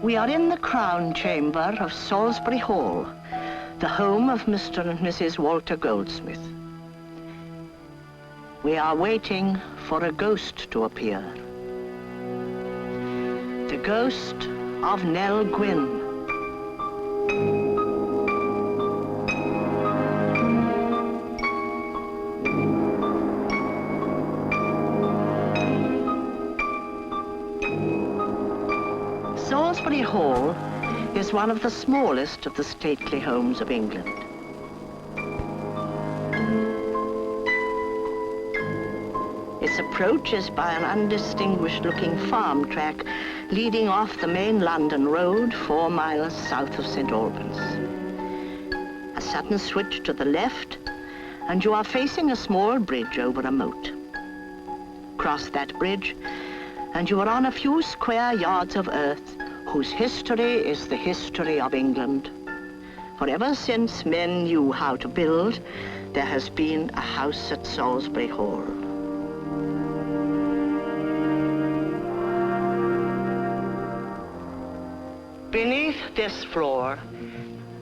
We are in the Crown Chamber of Salisbury Hall, the home of Mr. and Mrs. Walter Goldsmith. We are waiting for a ghost to appear. The ghost of Nell Gwynn. Salisbury Hall is one of the smallest of the stately homes of England. Its approach is by an undistinguished-looking farm track leading off the main London road 4 miles south of St. Albans. A sudden switch to the left, and you are facing a small bridge over a moat. Cross that bridge, and you are on a few square yards of earth whose history is the history of England. For ever since men knew how to build, there has been a house at Salisbury Hall. Beneath this floor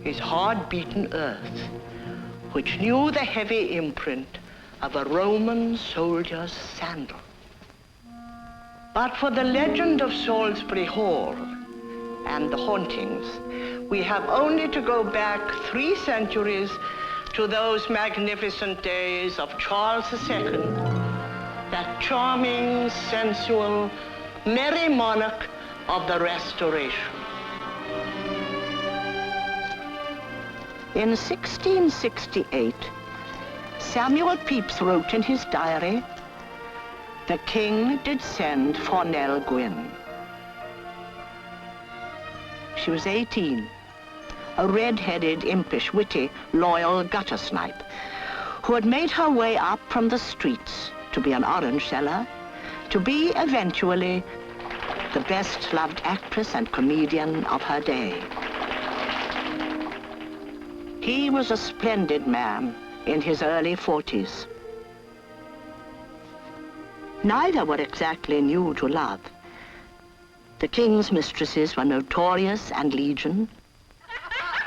is hard-beaten earth, which knew the heavy imprint of a Roman soldier's sandal. But for the legend of Salisbury Hall and the hauntings, we have only to go back 3 centuries to those magnificent days of Charles II, that charming, sensual, merry monarch of the Restoration. In 1668, Samuel Pepys wrote in his diary, "The king did send for Nell Gwynn." She was 18, a red-headed, impish, witty, loyal gutter snipe who had made her way up from the streets to be an orange seller, to be eventually the best-loved actress and comedian of her day. He was a splendid man in his early 40s. Neither were exactly new to love. The king's mistresses were notorious and legion.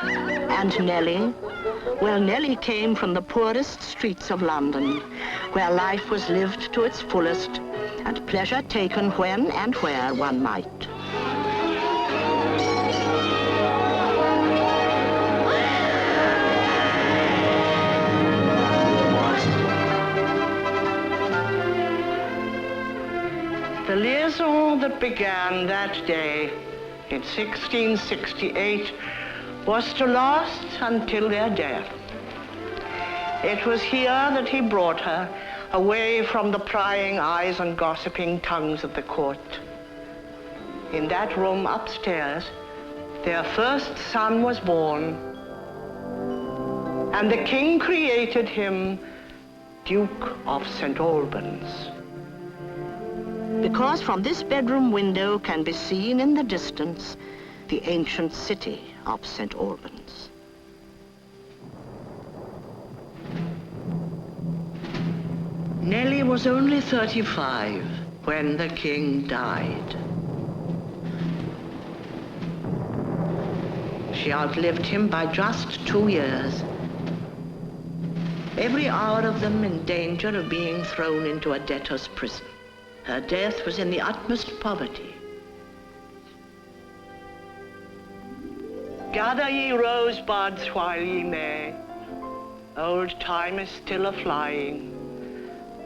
And Nellie, well, Nellie came from the poorest streets of London, where life was lived to its fullest and pleasure taken when and where one might. The liaison that began that day in 1668 was to last until their death. It was here that he brought her, away from the prying eyes and gossiping tongues of the court. In that room upstairs, their first son was born, and the king created him Duke of St. Albans. Because from this bedroom window can be seen in the distance the ancient city of St. Albans. Nellie was only 35 when the king died. She outlived him by just 2 years, every hour of them in danger of being thrown into a debtor's prison. Her death was in the utmost poverty. Gather ye rosebuds while ye may. Old time is still a-flying.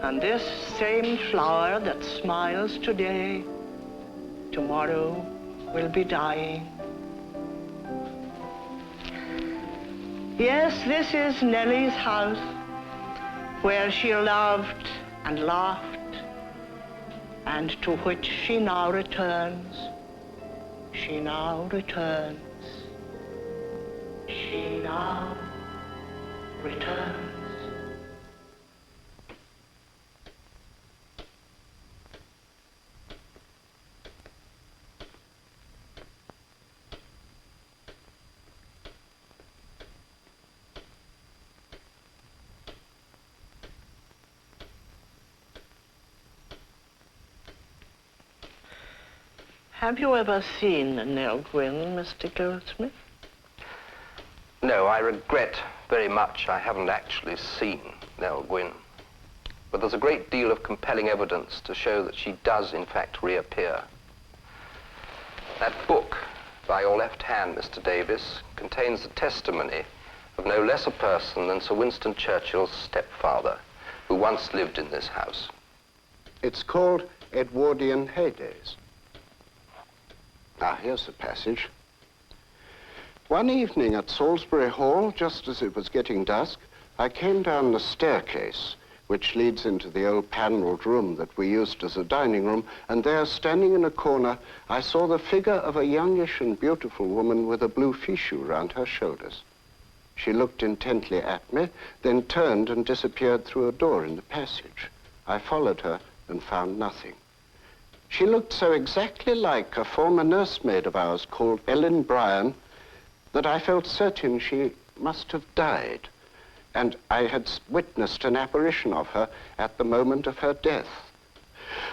And this same flower that smiles today, tomorrow will be dying. Yes, this is Nellie's house, where she loved and laughed, and to which she now returns. She now returns. She now returns. Have you ever seen Nell Gwynn, Mr. Goldsmith? No, I regret very much I haven't actually seen Nell Gwynn. But there's a great deal of compelling evidence to show that she does, in fact, reappear. That book by your left hand, Mr. Davis, contains the testimony of no less a person than Sir Winston Churchill's stepfather, who once lived in this house. It's called Edwardian Heydays. Now, here's the passage. One evening at Salisbury Hall, just as it was getting dusk, I came down the staircase, which leads into the old panelled room that we used as a dining room, and there, standing in a corner, I saw the figure of a youngish and beautiful woman with a blue fichu round her shoulders. She looked intently at me, then turned and disappeared through a door in the passage. I followed her and found nothing. She looked so exactly like a former nursemaid of ours called Ellen Bryan that I felt certain she must have died, and I had witnessed an apparition of her at the moment of her death.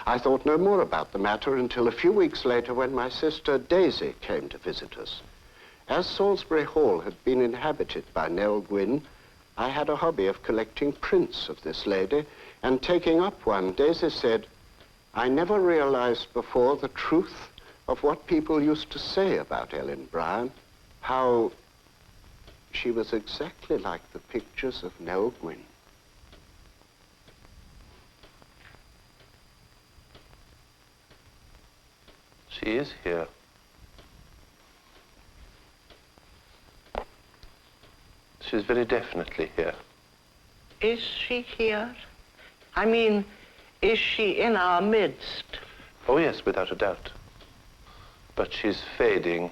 I thought no more about the matter until a few weeks later when my sister Daisy came to visit us. As Salisbury Hall had been inhabited by Nell Gwynn, I had a hobby of collecting prints of this lady, and taking up one, Daisy said, "I never realized before the truth of what people used to say about Ellen Bryan, how she was exactly like the pictures of Nell Gwynn." She is here. She's very definitely here. Is she here? I mean, is she in our midst? Oh, yes, without a doubt. But she's fading.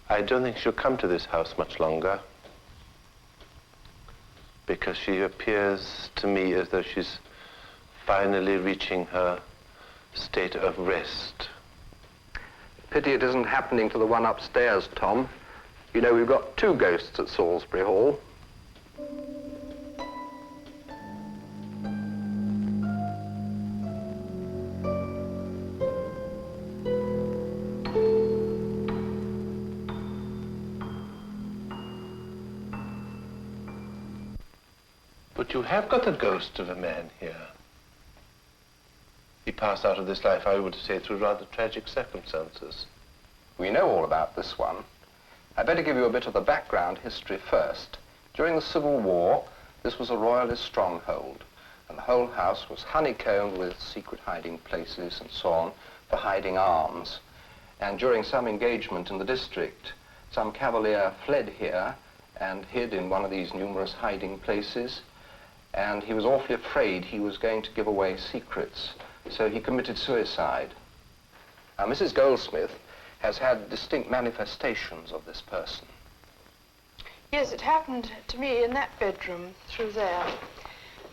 I don't think she'll come to this house much longer, because she appears to me as though she's finally reaching her state of rest. Pity it isn't happening to the one upstairs, Tom. You know, we've got two ghosts at Salisbury Hall. But you have got the ghost of a man here. He passed out of this life, I would say, through rather tragic circumstances. We know all about this one. I'd better give you a bit of the background history first. During the Civil War, this was a royalist stronghold, and the whole house was honeycombed with secret hiding places and so on for hiding arms. And during some engagement in the district, some cavalier fled here and hid in one of these numerous hiding places, and he was awfully afraid he was going to give away secrets, so he committed suicide. Now, Mrs. Goldsmith has had distinct manifestations of this person. Yes, it happened to me in that bedroom through there.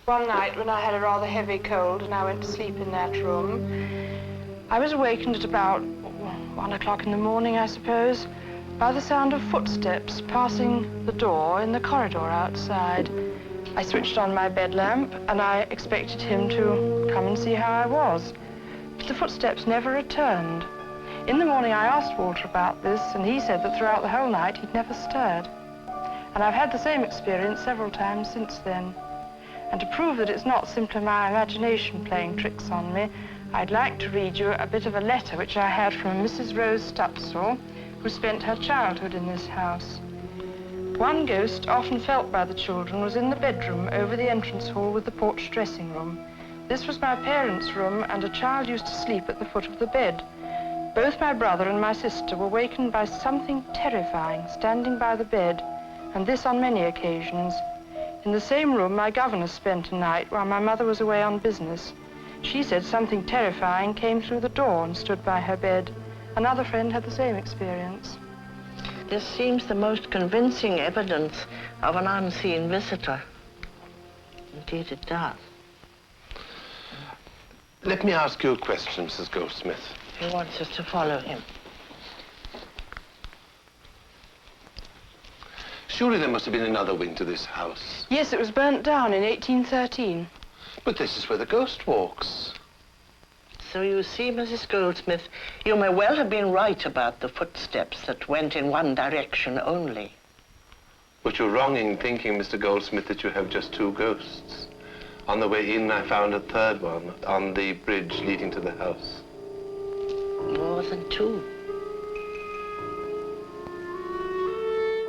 One night when I had a rather heavy cold and I went to sleep in that room, I was awakened at about 1 o'clock in the morning, I suppose, by the sound of footsteps passing the door in the corridor outside. I switched on my bed lamp and I expected him to come and see how I was. But the footsteps never returned. In the morning I asked Walter about this and he said that throughout the whole night he'd never stirred. And I've had the same experience several times since then. And to prove that it's not simply my imagination playing tricks on me, I'd like to read you a bit of a letter which I had from Mrs. Rose Stutzel, who spent her childhood in this house. One ghost, often felt by the children, was in the bedroom over the entrance hall with the porch dressing room. This was my parents' room, and a child used to sleep at the foot of the bed. Both my brother and my sister were wakened by something terrifying standing by the bed, and this on many occasions. In the same room, my governess spent a night while my mother was away on business. She said something terrifying came through the door and stood by her bed. Another friend had the same experience. This seems the most convincing evidence of an unseen visitor. Indeed it does. Let me ask you a question, Mrs. Goldsmith. He wants us to follow him. Surely there must have been another wing to this house. Yes, it was burnt down in 1813. But this is where the ghost walks. So you see, Mrs. Goldsmith, you may well have been right about the footsteps that went in one direction only. But you're wrong in thinking, Mr. Goldsmith, that you have just two ghosts. On the way in, I found a third one on the bridge leading to the house. More than two.